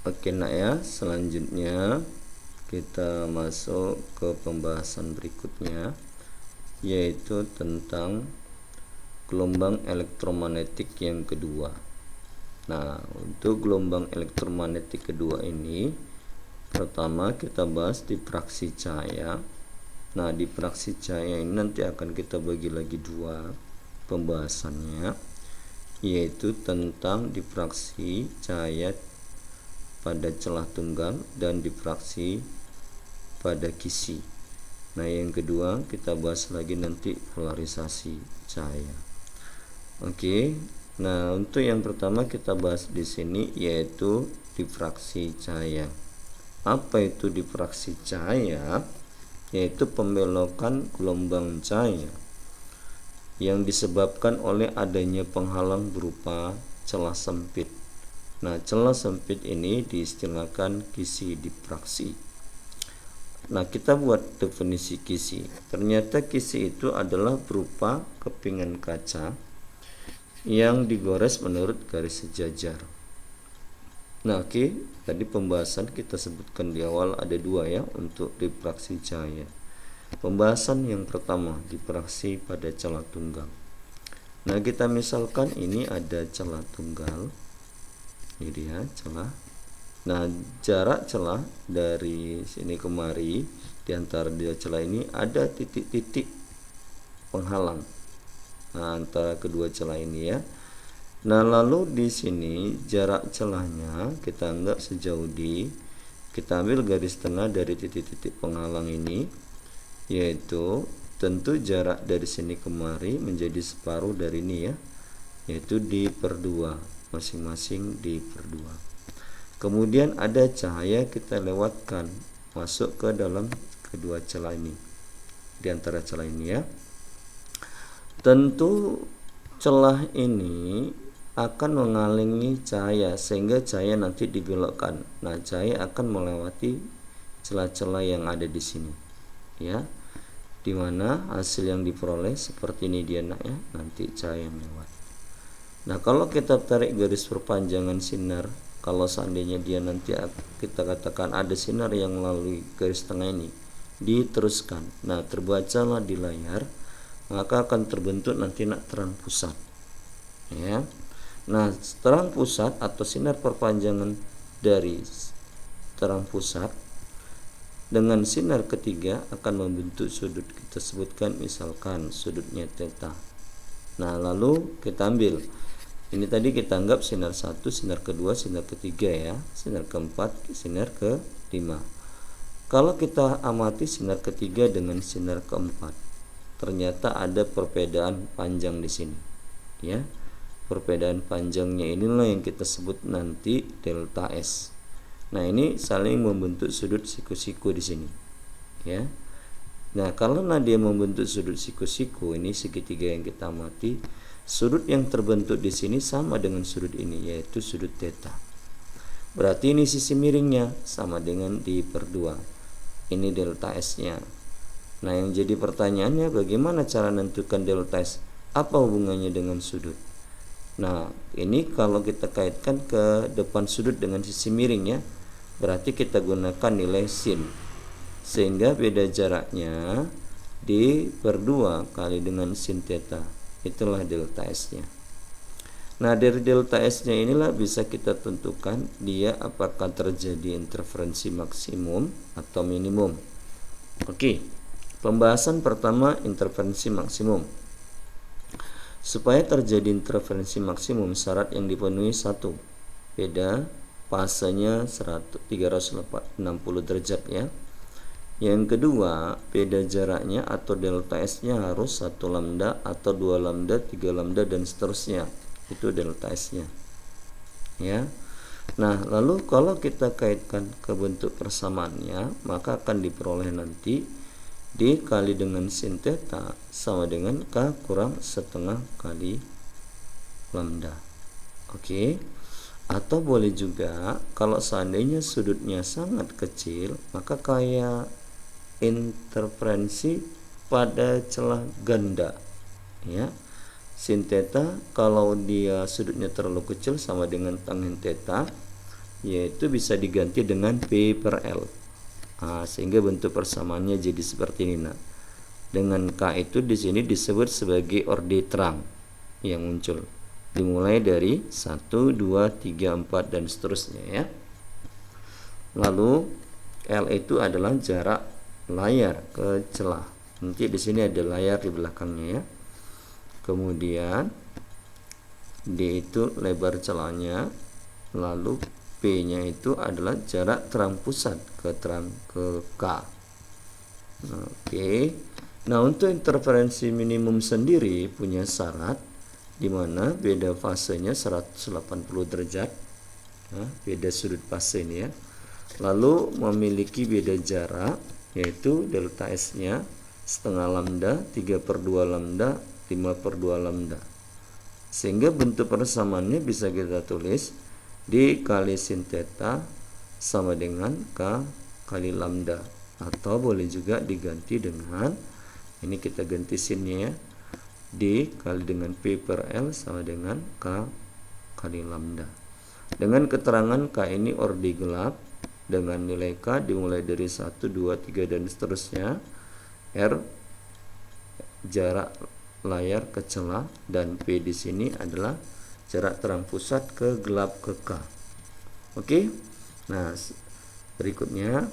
Oke nak ya, selanjutnya kita masuk ke pembahasan berikutnya, yaitu tentang gelombang elektromagnetik yang kedua. Nah, untuk gelombang elektromagnetik kedua ini, pertama kita bahas diffraksi cahaya. Nah, diffraksi cahaya ini nanti akan kita bagi lagi dua pembahasannya, yaitu tentang diffraksi cahaya pada celah tunggal dan diffraksi pada kisi. Nah, yang kedua kita bahas lagi nanti polarisasi cahaya. Oke. Nah, untuk yang pertama kita bahas di sini yaitu diffraksi cahaya. Apa itu diffraksi cahaya? Yaitu pembelokan gelombang cahaya yang disebabkan oleh adanya penghalang berupa celah sempit. Nah, celah sempit ini diistilahkan kisi diffraksi. Nah, kita buat definisi kisi. Ternyata kisi itu adalah berupa kepingan kaca yang digores menurut garis sejajar. Nah, oke, tadi pembahasan kita sebutkan di awal ada dua ya untuk diffraksi cahaya. Pembahasan yang pertama, diffraksi pada celah tunggal. Nah, kita misalkan ini ada celah tunggal. Ini dia celah. Nah, jarak celah dari sini kemari di antara dua celah ini ada titik-titik penghalang. Nah, antara kedua celah ini ya. Nah, lalu di sini jarak celahnya kita anggap sejauh D. Kita ambil garis tengah dari titik-titik penghalang ini, yaitu tentu jarak dari sini kemari menjadi separuh dari ini ya, yaitu D/2, masing-masing D/2. Kemudian ada cahaya kita lewatkan masuk ke dalam kedua celah ini, di antara celah ini ya. Tentu celah ini akan mengalingi cahaya sehingga cahaya nanti dibelokkan. Nah, cahaya akan melewati celah-celah yang ada di sini ya, dimana hasil yang diperoleh seperti ini dia nak ya, nanti cahaya yang lewat. Nah, kalau kita tarik garis perpanjangan sinar, kalau seandainya dia nanti kita katakan ada sinar yang melalui garis tengah ini, diteruskan, nah terbacalah di layar, maka akan terbentuk nanti nak terang pusat ya. Nah, terang pusat atau sinar perpanjangan dari terang pusat dengan sinar ketiga akan membentuk sudut, kita sebutkan misalkan sudutnya theta. Nah, lalu kita ambil ini tadi kita anggap sinar 1, sinar kedua, sinar ketiga ya, sinar keempat, sinar kelima. Kalau kita amati sinar ketiga dengan sinar keempat, ternyata ada perbedaan panjang di sini ya. Perbedaan panjangnya inilah yang kita sebut nanti delta S. Nah, ini saling membentuk sudut siku-siku di sini ya. Nah, kalau dia membentuk sudut siku-siku, ini segitiga yang kita amati, sudut yang terbentuk di sini sama dengan sudut ini, yaitu sudut theta. Berarti ini sisi miringnya sama dengan D/2. Ini delta S-nya. Nah, yang jadi pertanyaannya bagaimana cara menentukan delta S? Apa hubungannya dengan sudut? Nah, ini kalau kita kaitkan ke depan sudut dengan sisi miringnya, berarti kita gunakan nilai sin, sehingga beda jaraknya D/2 kali dengan sin theta, itulah delta S nya. Nah, dari delta S nya inilah bisa kita tentukan dia apakah terjadi interferensi maksimum atau minimum. Oke, pembahasan pertama, interferensi maksimum. Supaya terjadi interferensi maksimum, syarat yang dipenuhi satu, beda fasenya 360 derajat ya. Yang kedua, beda jaraknya atau delta S nya harus 1 lambda atau 2 lambda, 3 lambda dan seterusnya. Itu delta S nya ya. Nah, lalu kalau kita kaitkan ke bentuk persamaannya, maka akan diperoleh nanti D kali dengan sin theta sama dengan K kurang setengah kali lambda. Oke. Atau boleh juga kalau seandainya sudutnya sangat kecil, maka kayak interferensi pada celah ganda ya. Sin theta kalau dia sudutnya terlalu kecil sama dengan tangen theta, yaitu bisa diganti dengan P per L. Nah, sehingga bentuk persamaannya jadi seperti ini. Nah, dengan K itu di sini disebut sebagai orde terang yang muncul. Dimulai dari 1, 2, 3, 4 dan seterusnya ya. Lalu L itu adalah jarak layar ke celah. Nanti di sini ada layar di belakangnya ya. Kemudian D itu lebar celahnya. Lalu P-nya itu adalah jarak terang pusat ke K. Oke. Nah, untuk interferensi minimum sendiri punya syarat di mana beda fasenya 180 derajat. Nah, beda sudut fase ini ya. Lalu memiliki beda jarak, yaitu delta S-nya setengah lambda, 3/2 lambda, 5/2 lambda. Sehingga bentuk persamaannya bisa kita tulis D kali sin theta sama dengan K kali lambda, atau boleh juga diganti dengan ini, kita ganti sinnya ya, D kali dengan P per L sama dengan K kali lambda. Dengan keterangan K ini orde gelap dengan nilai K dimulai dari 1, 2, 3 dan seterusnya. R jarak layar ke celah dan P di sini adalah jarak terang pusat ke gelap ke K. Oke. Nah, berikutnya